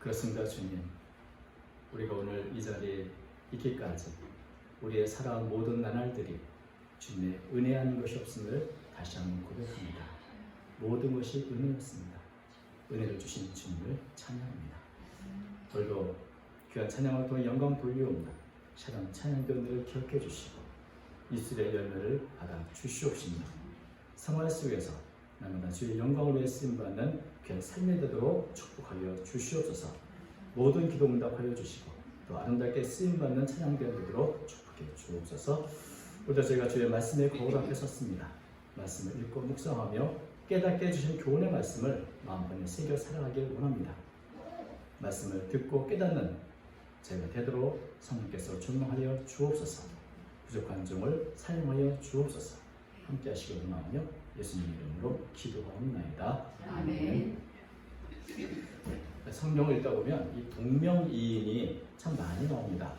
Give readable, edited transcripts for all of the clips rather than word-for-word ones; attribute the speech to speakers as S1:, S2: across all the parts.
S1: 그렇습니다, 주님. 우리가 오늘 이 자리에 있기까지 우리의 살아온 모든 나날들이 주님의 은혜한 것이 없음을 다시 한번 고백합니다. 모든 것이 은혜였습니다. 은혜를 주신 주님을 찬양합니다. 오늘도 귀한 찬양을 통해 영광 돌려옵니다. 차량 찬양들을 기억해 주시고 이슬의 열매를 받아 주시옵시며 생활 속에서 날마다 주의 영광을 위해 쓰임받는 귀한 삶이 되도록 축복하여 주시옵소서. 모든 기도 응답하여 주시고 또 아름답게 쓰임받는 찬양되도록 축복해 주옵소서. 오늘 저희가 주의 말씀의 거울 앞에 섰습니다. 말씀을 읽고 묵상하며 깨닫게 해주신 교훈의 말씀을 마음번에 새겨 살아가길 원합니다. 말씀을 듣고 깨닫는 저희가 되도록 성령께서 존망하여 주옵소서. 부족한 종을 사용하여 주옵소서. 함께 하시길 원하며 예수님 이름으로 기도하옵나이다.
S2: 아멘.
S1: 성경을 읽다 보면 이 동명이인이 참 많이 나옵니다.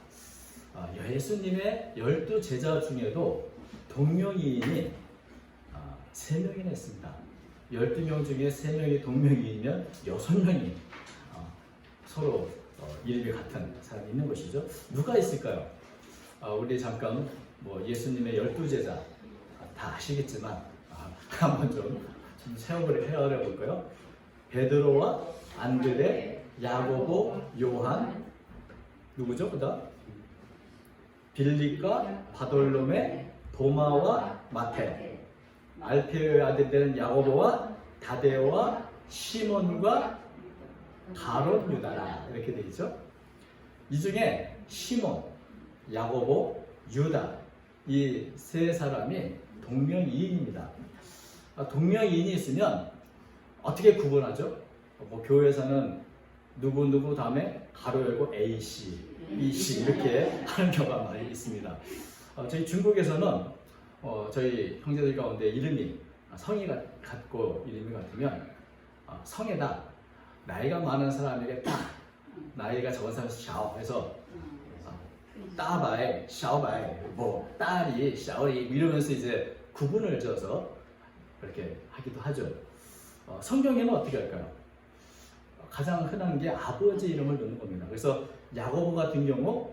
S1: 예수님의 12제자 중에도 동명이인이 3명이나 있습니다. 12명 중에 3명이 동명이인이면 6명이 서로 이름이 같은 사람이 있는 것이죠. 누가 있을까요? 우리 잠깐 예수님의 12제자 다 아시겠지만 한번 좀 체험을 해야 볼까요? 베드로와 안드레, 야고보, 요한, 누구죠? 그다음 빌립과 바돌로메, 도마와 마태, 알페오의 아들 되는 야고보와 다데오와 시몬과 가롯 유다라 이렇게 되어 있죠. 이 중에 시몬, 야고보, 유다 이 세 사람이 동명이인입니다. 동명이인이 있으면 어떻게 구분하죠? 교회에서는 누구 다음에 가로 열고 A씨, B씨 이렇게 하는 경우가 많이 있습니다. 저희 중국에서는 저희 형제들 가운데 이름이 성이 같고 이름이 같으면 성에다 나이가 많은 사람에게 딱 나이가 적은 사람이 샤오 해서 따바이, 샤오바이, 딸이, 샤오리 이러면서 이제 구분을 져서 그렇게 하기도 하죠. 성경에는 어떻게 할까요? 가장 흔한 게 아버지 이름을 넣는 겁니다. 그래서 야고보 같은 경우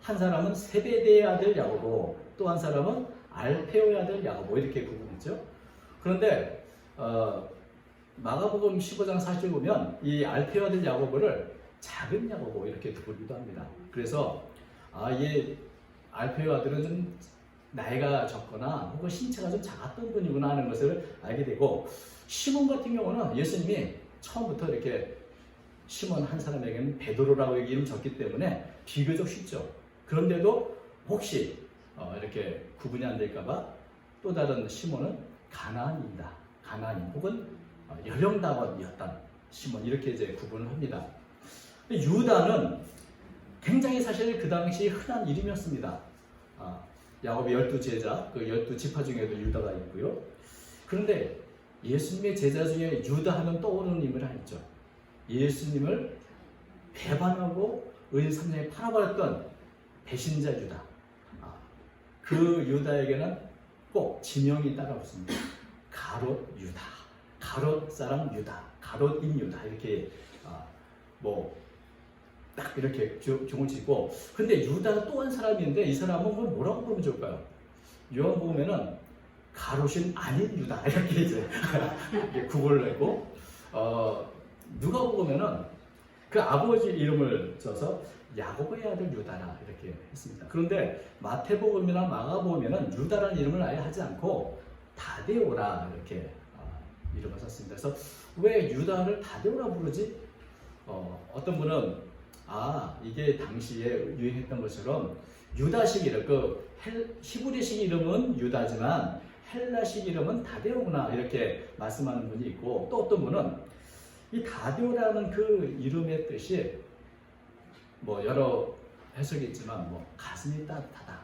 S1: 한 사람은 세베대의 아들 야고보, 또 한 사람은 알페오의 아들 야고보 이렇게 구분했죠. 그런데 마가복음 15장 40절 보면 이 알페오 아들 야고보를 작은 야고보 이렇게 부르기도 합니다. 그래서 이 알페오 아들은 좀 나이가 적거나 혹은 신체가 좀 작았던 분이구나 하는 것을 알게 되고, 시몬 같은 경우는 예수님이 처음부터 이렇게 시몬 한 사람에게는 베드로라고 이름 적기 때문에 비교적 쉽죠. 그런데도 혹시 이렇게 구분이 안 될까봐 또 다른 시몬은 가나안입니다. 가나안 혹은 여령다원이었던 시몬 이렇게 이제 구분을 합니다. 유다는 굉장히 사실 그 당시 흔한 이름이었습니다. 야곱의 12제자, 그 12지파 중에도 유다가 있고요. 그런데 예수님의 제자 중에 유다 하면 떠오르는 인물이 하나 있죠. 예수님을 배반하고 의삼장에 팔아버렸던 배신자 유다. 그 유다에게는 꼭 지명이 따라붙습니다. 가롯 유다, 가롯 사람 유다, 가롯인 유다 이렇게 딱 이렇게 종을 짓고, 근데 유다가 또 한 사람이 있는데 이 사람은 뭐라고 부르면 좋을까요? 요한복음에는 가롯인 아닌 유다 이렇게 이제 구분을 했고, 누가복음에는 그 아버지 이름을 써서 야고보의 아들 유다라 이렇게 했습니다. 그런데 마태복음이나 마가복음에는 유다라는 이름을 아예 하지 않고 다데오라 이렇게 이름을 썼습니다. 그래서 왜 유다를 다데오라 부르지? 어떤 분은 이게 당시에 유행했던 것처럼 유다식 이름, 히브리식 이름은 유다지만 헬라식 이름은 다데오구나 이렇게 말씀하는 분이 있고, 또 어떤 분은 이 다데오라는 그 이름의 뜻이 여러 해석이 있지만 가슴이 따뜻하다,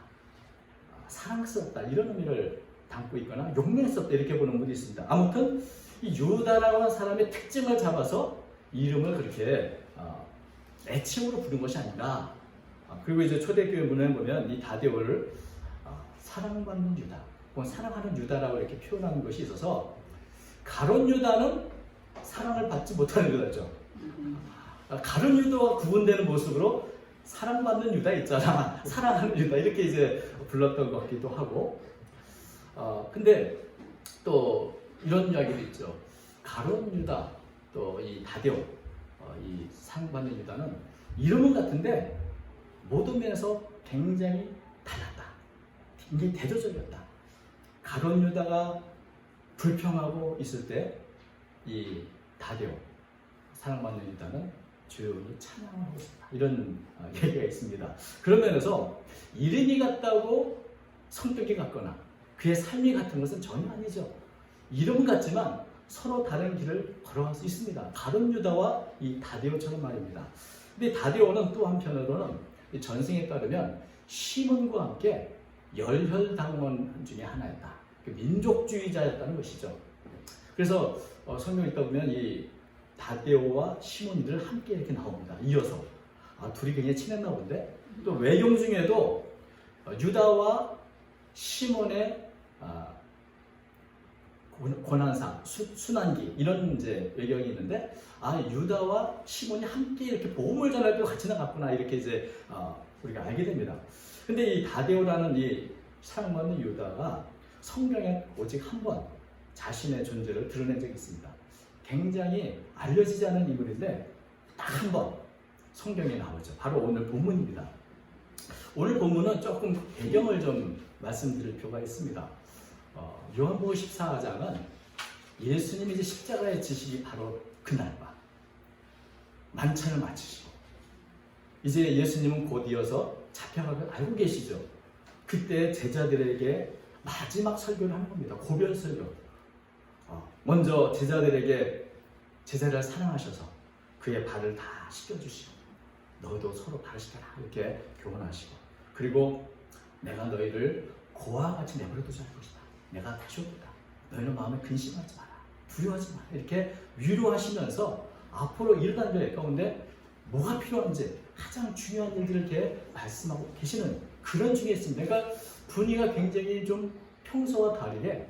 S1: 사랑스럽다 이런 의미를 담고 있거나 용맹스럽다 이렇게 보는 분이 있습니다. 아무튼 이 유다라고 하는 사람의 특징을 잡아서 이름을 그렇게 애칭으로 부른 것이 아닌가. 그리고 이제 초대교회 문헌에 보면 이 다데오를 사랑받는 유다 혹은 사랑하는 유다라고 이렇게 표현하는 것이 있어서, 가롯 유다는 사랑을 받지 못하는 유다죠. 가룟 유다와 구분되는 모습으로 사랑받는 유다 있잖아. 사랑하는 유다 이렇게 이제 불렀던 것 같기도 하고. 근데 또 이런 이야기도 있죠. 가룟 유다 또 이 다데오 이 사랑받는 유다는 이름은 같은데 모든 면에서 굉장히 달랐다. 굉장히 대조적이었다. 가룟 유다가 불평하고 있을 때 이 다데오 사랑받는 유다는 조용히 찬양을 하고 있다. 이런 얘기가 있습니다. 그런 면에서 이름이 같다고 성격이 같거나 그의 삶이 같은 것은 전혀 아니죠. 이름 같지만 서로 다른 길을 걸어갈 수 있습니다. 가룟 유다와 이 다데오처럼 말입니다. 근데 다데오는 또 한편으로는 전승에 따르면 시몬과 함께 열혈당원 중에 하나였다. 민족주의자였다는 것이죠. 그래서 성경 읽다 보면 이 다데오와 시몬이들 함께 이렇게 나옵니다. 이어서 둘이 굉장히 친했나 본데 또 외경 중에도 유다와 시몬의 고난상, 순환기 이런 이제 외경이 있는데 유다와 시몬이 함께 이렇게 복음을 전할 때 같이 나갔구나 이렇게 이제 우리가 알게 됩니다. 근데 이 다데오라는 이 사랑받는 유다가 성경에 오직 한 번 자신의 존재를 드러낸 적이 있습니다. 굉장히 알려지지 않은 인물인데 딱 한 번 성경에 나오죠. 바로 오늘 본문입니다. 오늘 본문은 조금 배경을 좀 말씀드릴 필요가 있습니다. 요한복음 14장은 예수님이 이제 십자가에 지시기 바로 그날 밤 만찬을 마치시고 이제 예수님은 곧 이어서 잡혀가고 알고 계시죠. 그때 제자들에게 마지막 설교를 하는 겁니다. 고별 설교. 먼저 제자들에게 제자를 사랑하셔서 그의 발을 다 씻겨주시고 너희도 서로 발을 씻겨라 이렇게 교훈하시고 그리고 내가 너희를 고와 같이 내버려 두지 않을 것이다. 내가 다시 오겠다. 너희는 마음에 근심하지 마라. 두려워하지 마라. 이렇게 위로하시면서 앞으로 일어날 일 가운데 뭐가 필요한지 가장 중요한 일들을 이렇게 말씀하고 계시는 그런 중에 있습니다. 그러니까 분위기가 굉장히 좀 평소와 다르게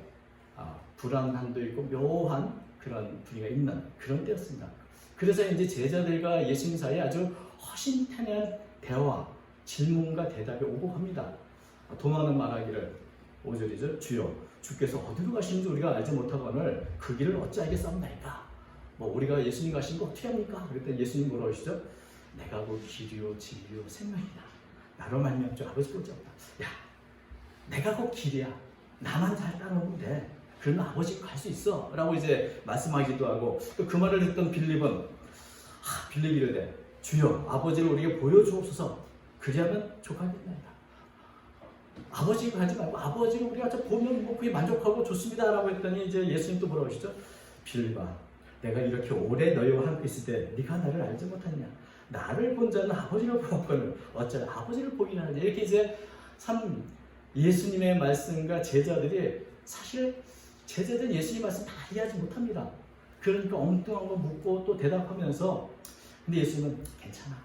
S1: 불안함도 있고 묘한 그런 분위기가 있는 그런 때였습니다. 그래서 이제 제자들과 예수님 사이에 아주 허심탄회한 대화, 질문과 대답이 오고 합니다. 도마는 말하기를 5절이죠. 주여, 주께서 어디로 가시는지 우리가 알지 못하거늘 그 길을 어찌 알겠사옵나이까. 우리가 예수님 가신 거 어떻게 합니까? 그랬더니 예수님 뭐라고 하시죠? 내가 그 길이요 진리요 생명이다. 나로 말미암아 아버지 보지 없다. 야, 내가 그 길이야. 나만 잘 따라오면 돼. 그러면 아버지 갈 수 있어. 라고 이제 말씀하기도 하고 또 그 말을 듣던 빌립은 빌립이 이르되 주여 아버지를 우리에게 보여주옵소서. 그리하면 족하겠나이다. 아버지가 가지 말고 아버지를 우리가 보면 그게 만족하고 좋습니다. 라고 했더니 이제 예수님 또 뭐라고 하시죠? 빌립아 내가 이렇게 오래 너희와 함께 있을 때 네가 나를 알지 못하느냐. 나를 본 자는 아버지를 보았거늘 어찌하여 아버지를 보기나 하느냐. 이렇게 이제 참 예수님의 말씀과 제자들이 사실 제자들은 예수님 말씀 다 이해하지 못합니다. 그러니까 엉뚱한 거 묻고 또 대답하면서 근데 예수님은 괜찮아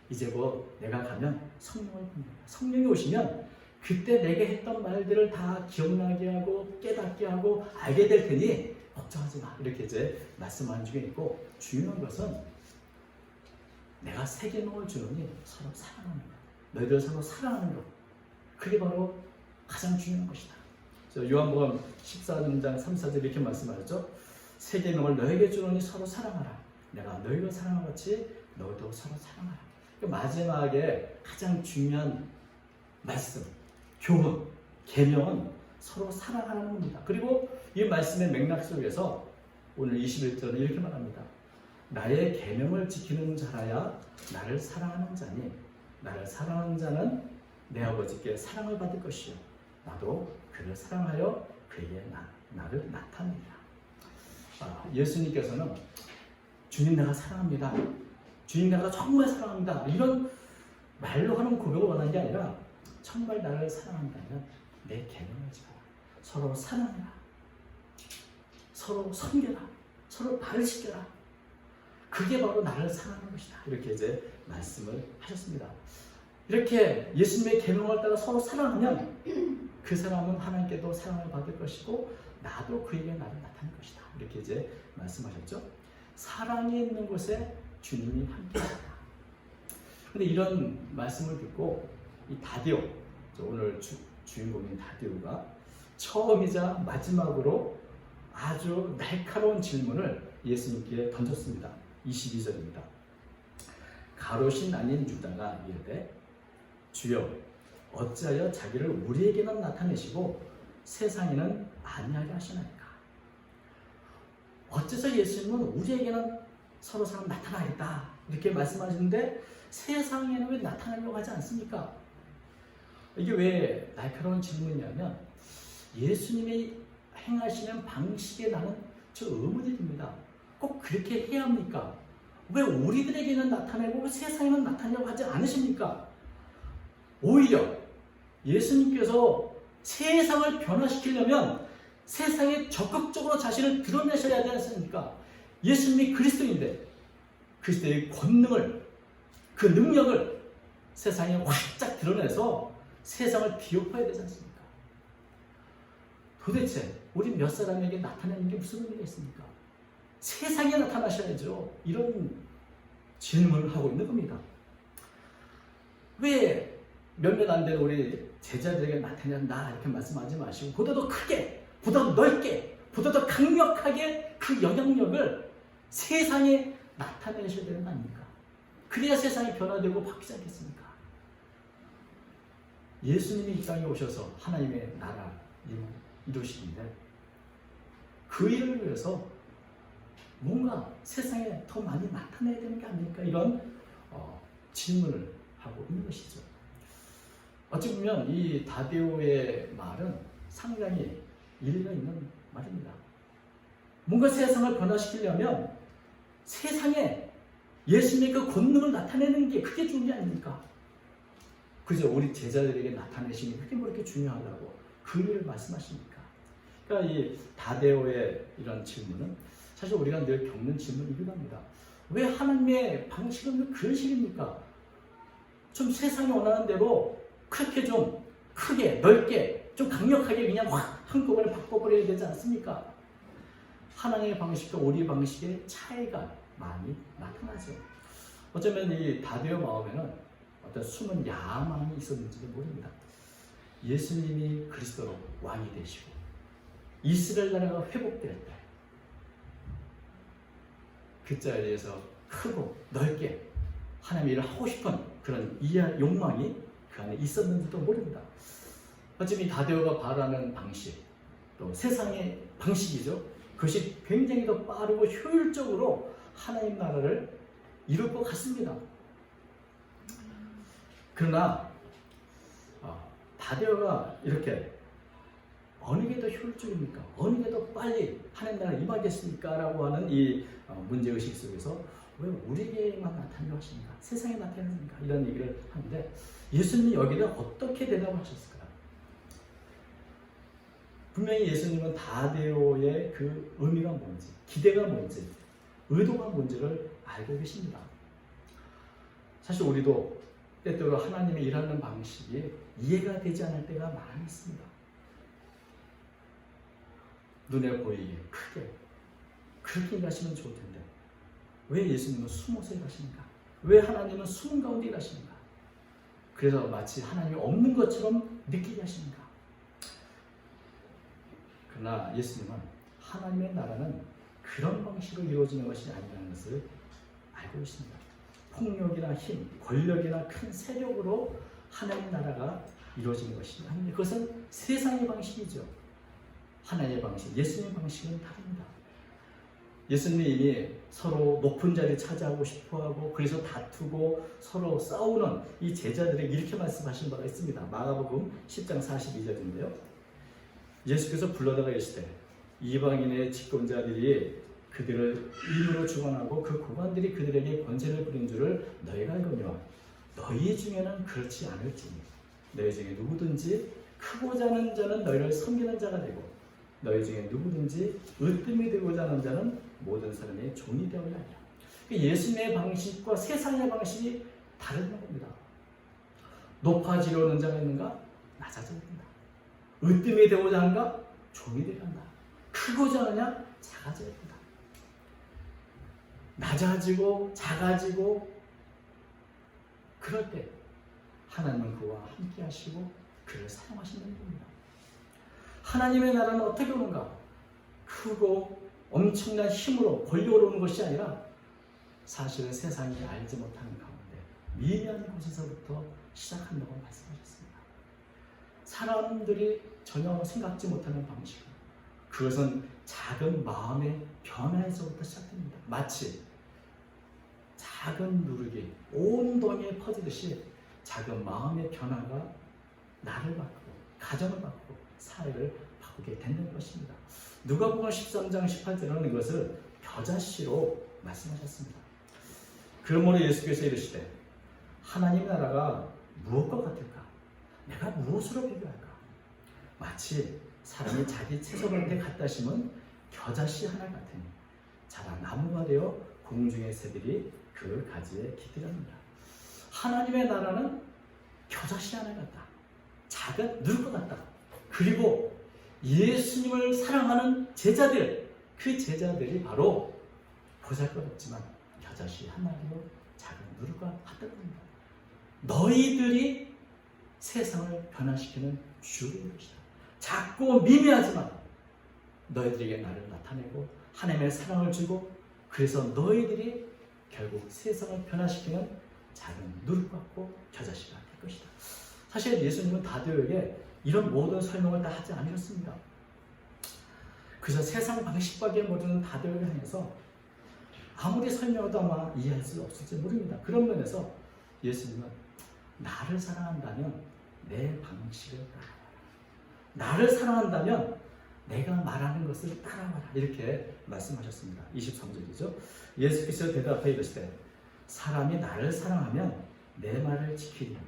S1: 이제 내가 가면 성령을 보낸다. 성령이 오시면 그때 내게 했던 말들을 다 기억나게 하고 깨닫게 하고 알게 될 테니 걱정하지 마. 이렇게 이제 말씀하는 중에 있고 중요한 것은 내가 새 계명을 주노니 서로 사랑하는 것. 너희들 서로 사랑하는 것. 그게 바로 가장 중요한 것이다. 요한복음 14장 3, 4절 이렇게 말씀하셨죠. 새 계명을 너에게 주노니 서로 사랑하라. 내가 너희를 사랑한 같이 너희도 서로 사랑하라. 마지막에 가장 중요한 말씀, 교훈, 계명은 서로 사랑하는 겁니다. 그리고 이 말씀의 맥락 속에서 오늘 21절은 이렇게 말합니다. 나의 계명을 지키는 자라야 나를 사랑하는 자니 나를 사랑하는 자는 내 아버지께 사랑을 받을 것이요 나도 그를 사랑하여 그에게 나를 나타내리라. 예수님께서는 주님 내가 사랑합니다. 주님 내가 정말 사랑합니다. 이런 말로 하는 고백을 원하는 게 아니라 정말 나를 사랑한다면 내 계명을 지켜라. 서로 사랑해라. 서로 섬겨라. 서로 발을 씻겨라. 그게 바로 나를 사랑하는 것이다. 이렇게 이제 말씀을 하셨습니다. 이렇게 예수님의 계명을 따라 서로 사랑하면 그 사람은 하나님께도 사랑을 받을 것이고 나도 그에게 나를 나타낼 것이다. 이렇게 이제 말씀하셨죠. 사랑이 있는 곳에 주님이 함께하다. 근데 이런 말씀을 듣고 이 다디오, 오늘 주인공인 다디오가 처음이자 마지막으로 아주 날카로운 질문을 예수님께 던졌습니다. 22절입니다. 가롯인 아닌 유다가 이르되 주여 어찌하여 자기를 우리에게는 나타내시고 세상에는 아니하게 하시나이까. 어째서 예수님은 우리에게는 서로 사람 나타나겠다 이렇게 말씀하시는데 세상에는 왜 나타나려고 하지 않습니까? 이게 왜 날카로운 질문이냐면 예수님이 행하시는 방식에 나는 저 의문이 듭니다. 꼭 그렇게 해야 합니까? 왜 우리들에게는 나타내고 세상에는 나타내려고 하지 않으십니까? 오히려 예수님께서 세상을 변화시키려면 세상에 적극적으로 자신을 드러내셔야 되지 않습니까? 예수님이 그리스도인데 그리스도의 권능을, 그 능력을 세상에 활짝 드러내서 세상을 비옥해야 되지 않습니까? 도대체 우리 몇 사람에게 나타내는 게 무슨 의미가 있습니까? 세상에 나타나셔야죠. 이런 질문을 하고 있는 겁니다. 왜 몇몇 안 되는 우리 제자들에게 나타낸다 이렇게 말씀하지 마시고 보다 더 크게, 보다 더 넓게, 보다 더 강력하게 그 영향력을 세상에 나타내셔야 되는 거 아닙니까? 그래야 세상이 변화되고 바뀌지 않겠습니까? 예수님이 이 땅에 오셔서 하나님의 나라 이루시는데 그 일을 위해서 뭔가 세상에 더 많이 나타내야 되는 게 아닐까 이런 질문을 하고 있는 것이죠. 어찌 보면 이 다데오의 말은 상당히 일리가 있는 말입니다. 뭔가 세상을 변화시키려면 세상에 예수님의 그 권능을 나타내는 게 그게 중요한 게 아닙니까? 그저 우리 제자들에게 나타내시는 그게 뭐 이렇게 중요하다고 그 일을 말씀하십니까? 그러니까 이 다데오의 이런 질문은 사실 우리가 늘 겪는 질문이기도 합니다. 왜 하나님의 방식은 그런 식입니까? 좀 세상이 원하는 대로 그렇게 좀 크게 넓게 좀 강력하게 그냥 확 한꺼번에 바꿔버려야 되지 않습니까? 하나님의 방식과 우리 방식의 차이가 많이 나타나죠. 어쩌면 이 다데오 마음에는 어떤 숨은 야망이 있었는지도 모릅니다. 예수님이 그리스도로 왕이 되시고 이스라엘 나라가 회복될 때 그 자리에서 크고 넓게 하나님의 일을 하고 싶은 그런 욕망이 그 안에 있었는지도 모릅니다. 어쩌면 이 다데오가 바라는 방식, 또 세상의 방식이죠. 그것이 굉장히 더 빠르고 효율적으로 하나님 나라를 이룰 것 같습니다. 그러나 다데오가 이렇게 어느 게 더 효율적입니까? 어느 게 더 빨리 하나님 나라에 임하겠습니까? 라고 하는 이 문제의식 속에서 왜 우리에게만 나타나려고 하십니까? 세상에 나타나십니까? 이런 얘기를 하는데 예수님이 여기다 어떻게 대답을 하셨을까요? 분명히 예수님은 다데오의 그 의미가 뭔지, 기대가 뭔지, 의도가 뭔지를 알고 계십니다. 사실 우리도 때때로 하나님의 일하는 방식이 이해가 되지 않을 때가 많이 있습니다. 눈에 보이게 크게 그렇게 일하시면 좋을 텐데 왜 예수님은 숨어서 일하십니까? 왜 하나님은 숨은 가운데 일하십니까? 그래서 마치 하나님이 없는 것처럼 느끼게 하십니까? 그러나 예수님은 하나님의 나라는 그런 방식으로 이루어지는 것이 아니라는 것을 알고 있습니다. 폭력이나 힘, 권력이나 큰 세력으로 하나님의 나라가 이루어지는 것이 아닙니다. 그것은 세상의 방식이죠. 하나님의 방식, 예수님의 방식은 다릅니다. 예수님이 이미 서로 높은 자리를 차지하고 싶어하고 그래서 다투고 서로 싸우는 이 제자들에게 이렇게 말씀하신 바가 있습니다. 마가복음 10장 42절인데요. 예수께서 불러다가 이르시되 이방인의 집권자들이 그들을 임으로 주관하고 그 고관들이 그들에게 권세를 부린 줄을 너희가 알거니와 너희 중에는 그렇지 않을지니 너희 중에 누구든지 크고자 하는 자는 너희를 섬기는 자가 되고 너희 중에 누구든지 으뜸이 되고자 하는 자는 모든 사람의 종이 되어야 하리라. 예수님의 방식과 세상의 방식이 다른 겁니다. 높아지려는 자가 있는가? 낮아져야 된다. 으뜸이 되고자 하는가? 종이 되어야 한다. 크고자 하느냐? 작아져야 된다. 낮아지고 작아지고 그럴 때 하나님은 그와 함께 하시고 그를 사용하시는 분입니다. 하나님의 나라는 어떻게 오는가? 크고 엄청난 힘으로 권력으로 오는 것이 아니라 사실은 세상이 알지 못하는 가운데 미미한 곳에서부터 시작한다고 말씀하셨습니다. 사람들이 전혀 생각지 못하는 방식, 그것은 작은 마음의 변화에서부터 시작됩니다. 마치 작은 누룩이 온 동에 퍼지듯이 작은 마음의 변화가 나를 바꾸고 가정을 바꾸고 사회를 바꾸게 된다는 것입니다. 누가복음 13장 18절에는 이것을 겨자씨로 말씀하셨습니다. 그러므로 예수께서 이르시되 하나님 나라가 무엇과 같을까? 내가 무엇으로 비교할까? 마치 사람이 자기 채소를 때 갖다 심은 겨자씨 하나 같으니 자라 나무가 되어 공중의 새들이 그 가지에 깃들합니다. 하나님의 나라는 겨자씨 하나 같다. 작은 누룩 같다. 그리고 예수님을 사랑하는 제자들, 그 제자들이 바로 보잘것없지만 겨자씨 하나로 작은 누룩과 같다는 겁니다. 너희들이 세상을 변화시키는 주인 것이다. 작고 미미하지만 너희들에게 나를 나타내고 하나님의 사랑을 주고 그래서 너희들이 결국 세상을 변화시키는 작은 누룩 같고 겨자씨가 될 것이다. 사실 예수님은 다들에게 이런 모든 설명을 다 하지 않으셨습니다. 그래서 세상 방식밖에 모르는 다들을 향해서 아무리 설명해도 아마 이해할 수 없을지 모릅니다. 그런 면에서 예수님은 나를 사랑한다면 내 방식을 따라와라. 나를 사랑한다면 내가 말하는 것을 따라와라. 이렇게 말씀하셨습니다. 23절이죠. 예수께서 대답해 이르시되 사람이 나를 사랑하면 내 말을 지키리라.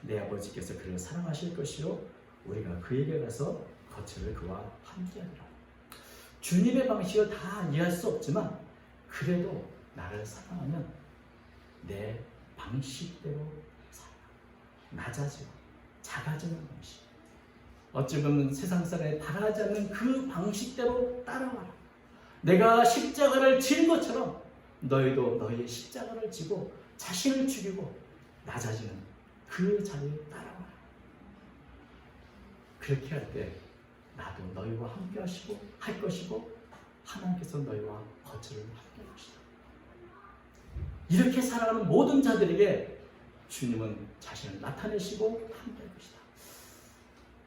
S1: 내 아버지께서 그를 사랑하실 것이요 우리가 그에게 가서 거처를 그와 함께하리라. 주님의 방식을 다 이해할 수 없지만 그래도 나를 사랑하면 내 방식대로 살아. 낮아지고 작아지는 방식. 어찌 보면 세상 사람이 바라지 않는 그 방식대로 따라와라. 내가 십자가를 진 것처럼 너희도 너희의 십자가를 지고 자신을 죽이고 낮아지는 그 자리에 따라와라. 그렇게 할 때 나도 너희와 함께 하시고 할 것이고 하나님께서 너희와 거처를 함께 할 것이다. 이렇게 살아가는 모든 자들에게 주님은 자신을 나타내시고 함께 할 것이다.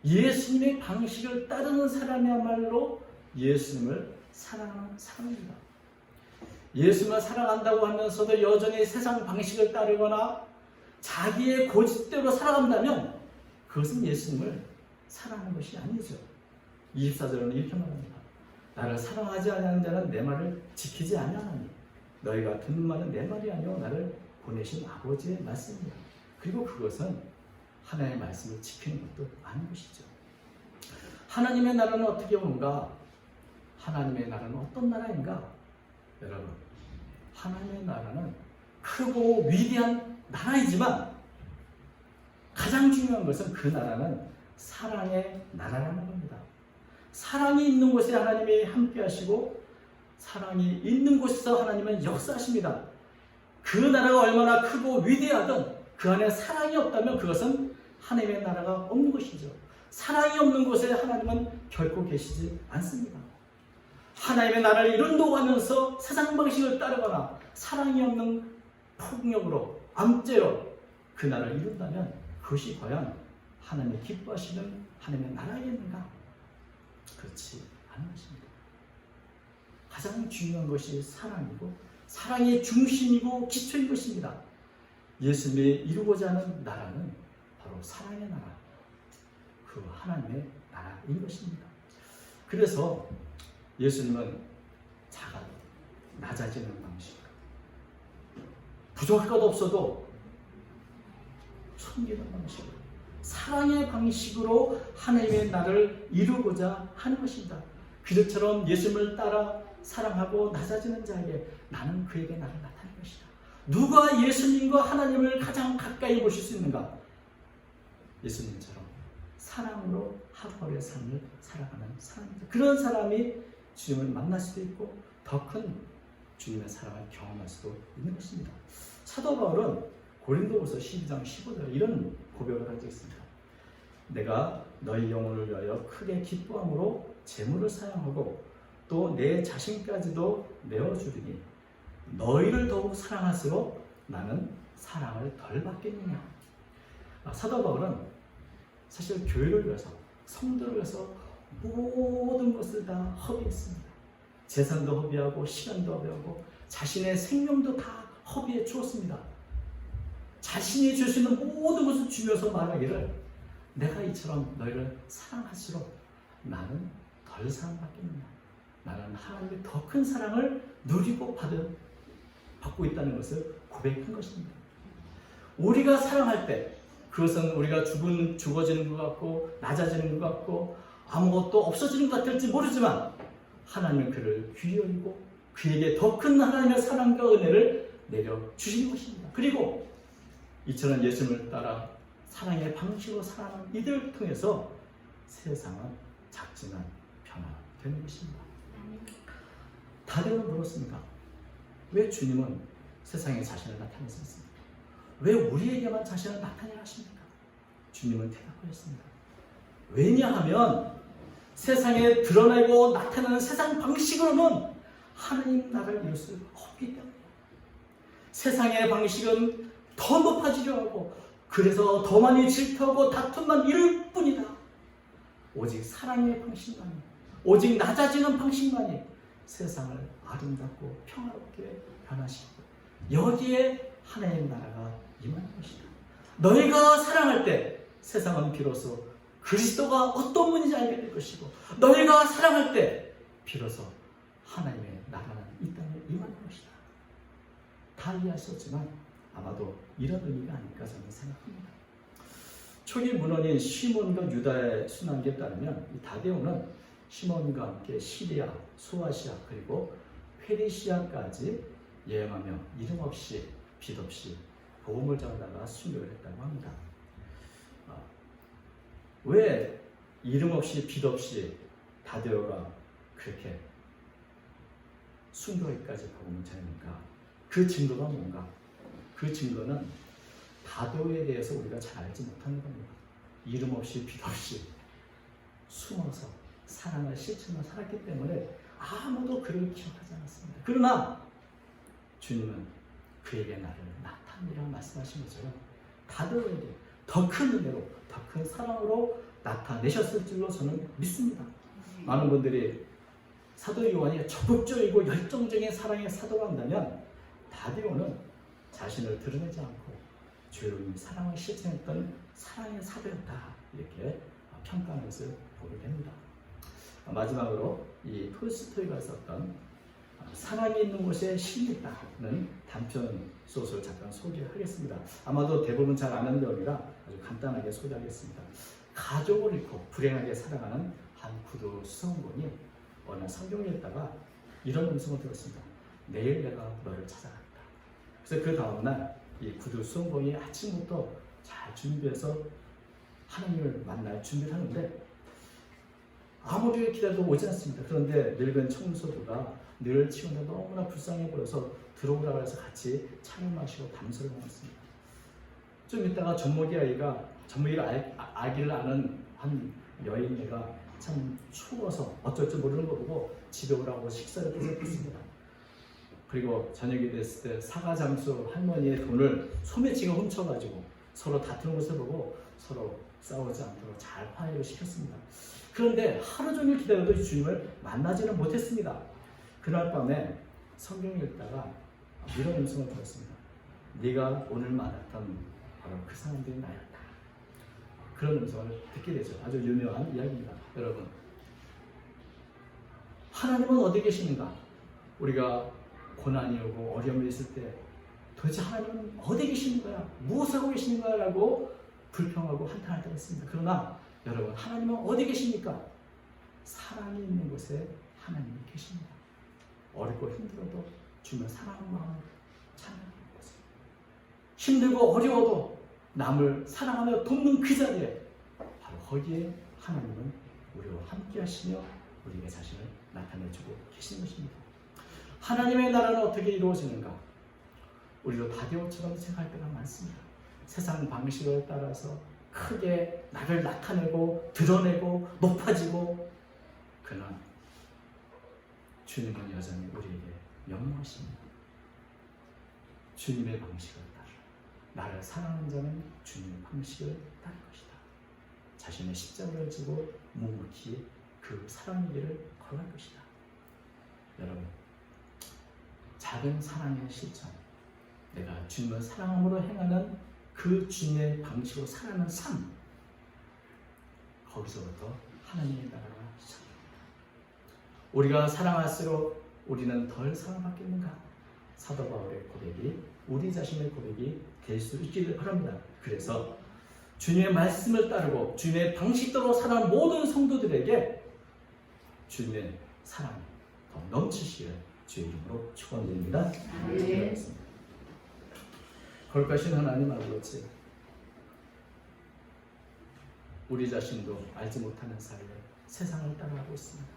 S1: 예수님의 방식을 따르는 사람이야말로 예수님을 사랑하는 사람입니다. 예수님을 사랑한다고 하면서도 여전히 세상 방식을 따르거나 자기의 고집대로 살아간다면 그것은 예수님을 사랑하는 것이 아니죠. 24절은 이렇게 말합니다. 나를 사랑하지 아니하는 자는 내 말을 지키지 아니하나니 너희가 듣는 말은 내 말이 아니요 나를 보내신 아버지의 말씀이다. 그리고 그것은 하나님의 말씀을 지키는 것도 아닌 것이죠. 하나님의 나라는 어떻게 오는가? 하나님의 나라는 어떤 나라인가? 여러분, 하나님의 나라는 크고 위대한 나라이지만 가장 중요한 것은 그 나라는 사랑의 나라라는 겁니다. 사랑이 있는 곳에 하나님이 함께 하시고 사랑이 있는 곳에서 하나님은 역사하십니다. 그 나라가 얼마나 크고 위대하든 그 안에 사랑이 없다면 그것은 하나님의 나라가 없는 것이죠. 사랑이 없는 곳에 하나님은 결코 계시지 않습니다. 하나님의 나라를 이룬다고 하면서 세상 방식을 따르거나 사랑이 없는 폭력으로 암죄로 그 나라를 이룬다면 그것이 과연 하나님이 기뻐하시는 하나님의 나라이겠는가? 그렇지 않은 것입니다. 가장 중요한 것이 사랑이고 사랑의 중심이고 기초인 것입니다. 예수님이 이루고자 하는 나라는 바로 사랑의 나라, 그 하나님의 나라인 것입니다. 그래서 예수님은 작아도 낮아지는 방식, 부족할 것 없어도 섬기는 방식, 사랑의 방식으로 하나님의 나라를 이루고자 하는 것입니다. 그들처럼 예수님을 따라 사랑하고 낮아지는 자에게 나는 그에게 나를 나타낼 것이다. 누가 예수님과 하나님을 가장 가까이 보실 수 있는가? 예수님처럼 사랑으로 하루하루의 삶을 살아가는 사람입니다. 그런 사람이 주님을 만날 수도 있고 더 큰 주님의 사랑을 경험할 수도 있는 것입니다. 사도 바울은 고린도후서 12장 15절 이런 고백을 한 적이 있습니다. 내가 너희 영혼을 위하여 크게 기뻐함으로 재물을 사용하고 또 내 자신까지도 내어주리니 너희를 더욱 사랑할수록 나는 사랑을 덜 받겠느냐. 사도 바울은 사실 교회를 위해서, 성도를 위해서 모든 것을 다 허비했습니다. 재산도 허비하고 시간도 허비하고 자신의 생명도 다 허비해 주었습니다. 자신이 줄 수 있는 모든 것을 주면서 말하기를 내가 이처럼 너희를 사랑할수록 나는 덜 사랑받겠느냐. 나는 하나님의 더 큰 사랑을 누리고 받고 있다는 것을 고백한 것입니다. 우리가 사랑할 때 그것은 우리가 죽어지는 것 같고 낮아지는 것 같고 아무것도 없어지는 것 같을지 모르지만 하나님은 그를 귀히 여기고 그에게 더 큰 하나님의 사랑과 은혜를 내려주신 것입니다. 그리고 이처럼 예수님을 따라 사랑의 방식으로 살아가는 이들을 통해서 세상은 작지만 변화되는 것입니다. 다데오는 물었습니다. 왜 주님은 세상에 자신을 나타내셨습니까? 왜 우리에게만 자신을 나타내야 하십니까? 주님은 대답하셨습니다. 왜냐하면 세상에 드러내고 나타나는 세상 방식으로는 하나님 나라를 이룰 수 없기 때문이에요. 세상의 방식은 더 높아지려 하고 그래서 더 많이 질투하고 다툼만 이룰 뿐이다. 오직 사랑의 방식만이, 오직 낮아지는 방식만이 세상을 아름답고 평화롭게 변화시키고 여기에 하나님 나라가 임하는 것이다. 너희가 사랑할 때 세상은 비로소 그리스도가 어떤 분인지 알게 될 것이고 너희가 사랑할 때 비로소 하나님의 나라는 이 땅에 임하는 것이다. 다 이해할 수 없지만 아마도 이런 의미가 아닐까 저는 생각합니다. 초기 문헌인 시몬과 유다의 순환기에 따르면 이 다데오는 시몬과 함께 시리아, 소아시아 그리고 페리시아까지 여행하며 이름 없이 빛 없이 복음을 전하다가 순교를 했다고 합니다. 왜 이름 없이 빛 없이 다데오가 그렇게 순교까지 복음을 전합니까? 그 증거가 뭔가? 그 증거는 다데오에 대해서 우리가 잘 알지 못하는 겁니다. 이름 없이 빛 없이 숨어서 사랑을 실천하며 살았기 때문에 아무도 그를 기억하지 않았습니다. 그러나 주님은 그에게 나를 나타내라고 말씀하신 것처럼 다데오에게 더 큰 은혜로 더 큰 사랑으로 나타내셨을 줄로 저는 믿습니다. 많은 분들이 사도 요한이 적극적이고 열정적인 사랑의 사도가 한다면 다데오는 자신을 드러내지 않고 조용히 사랑을 실천했던 사랑의 사도였다 이렇게 평가하는 것을 보게 됩니다. 마지막으로 이 톨스토이가 썼던 사랑이 있는 곳에 신이 있다는 단편 소설 잠깐 소개하겠습니다. 아마도 대부분 잘 아는 내용이라 아주 간단하게 소개하겠습니다. 가족을 잃고 불행하게 살아가는 한 구두 수성군이 어느 성경을 읽다가 이런 음성을 들었습니다. 내일 내가 너를 찾아간다. 그래서 그 다음날 이 구두 수성군이 아침부터 잘 준비해서 하나님을 만날 준비를 하는데 아무리 기다려도 오지 않습니다. 그런데 늙은 청소부가 늘 치우는데 너무나 불쌍해 보여서 들어오라고 해서 같이 차를 마시고 담소를 나눴습니다. 좀 있다가 젖먹이를 아기를 아는 한 여인애가 참 추워서 어쩔 줄 모르는 거 보고 집에 오라고 식사를 대접했습니다. 그리고 저녁이 됐을 때 사과장수 할머니의 돈을 소매치가 훔쳐가지고 서로 다투는 것을 보고 서로 싸우지 않도록 잘 화해를 시켰습니다. 그런데 하루 종일 기다려도 주님을 만나지는 못했습니다. 그날 밤에 성경을 읽다가 이런 음성을 들었습니다. 네가 오늘 만났던 바로 그 사람들이 나였다. 그런 음성을 듣게 되죠. 아주 유명한 이야기입니다. 여러분, 하나님은 어디 계시는가? 우리가 고난이 오고 어려움이 있을 때 도대체 하나님은 어디 계시는 거야? 무엇을 하고 계시는 거야? 라고 불평하고 한탄할 때가 있습니다. 그러나 여러분, 하나님은 어디 계십니까? 사랑이 있는 곳에 하나님이 계십니다. 어렵고 힘들어도 주님을 사랑하는 마음을 찬양하는 곳에 힘들고 어려워도 남을 사랑하며 돕는 그 자리에 바로 거기에 하나님은 우리와 함께 하시며 우리에게 자신을 나타내주고 계시는 것입니다. 하나님의 나라는 어떻게 이루어지는가? 우리도 다디오처럼 생각할 때가 많습니다. 세상 방식을 따라서 크게 나를 나타내고 드러내고 높아지고, 그러나 주님은 여전히 우리에게 명령하십니다. 주님의 방식을 따르라. 나를 사랑하는 자는 주님의 방식을 따를 것이다. 자신의 십자가를 지고 묵묵히 그 사랑의 길을 걸어갈 것이다. 여러분, 작은 사랑의 실천, 내가 주님을 사랑함으로 행하는 그 주님의 방식으로 살아가는 삶, 거기서부터 하나님의 나라가 시작됩니다. 우리가 사랑할수록 우리는 덜 사랑받겠는가? 사도 바울의 고백이 우리 자신의 고백이 될 수 있기를 바랍니다. 그래서 주님의 말씀을 따르고 주님의 방식대로 살아가는 모든 성도들에게 주님의 사랑이 더 넘치시기를 주의 이름으로 축원드립니다. 네. 거룩하신 하나님 아버지, 우리 자신도 알지 못하는 사이에 세상을 따라가고 있습니다.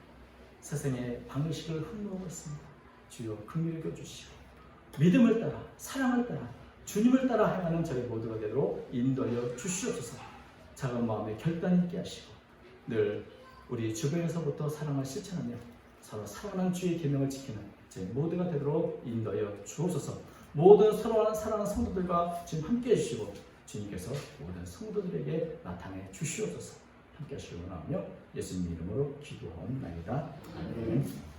S1: 세상의 방식을 흠모하고 있습니다. 주여 긍휼히 여겨주시고 믿음을 따라, 사랑을 따라, 주님을 따라 행하는 저희 모두가 되도록 인도하여 주시옵소서. 작은 마음에 결단 있게 하시고 늘 우리 주변에서부터 사랑을 실천하며 서로 사랑하는 주의 계명을 지키는 저희 모두가 되도록 인도하여 주옵소서. 모든 서로 사랑하는 성도들과 주님 함께 해주시고 주님께서 모든 성도들에게 나타내 주시옵소서. 함께 하시기 원하며 예수님 이름으로 기도하옵나이다. 아멘.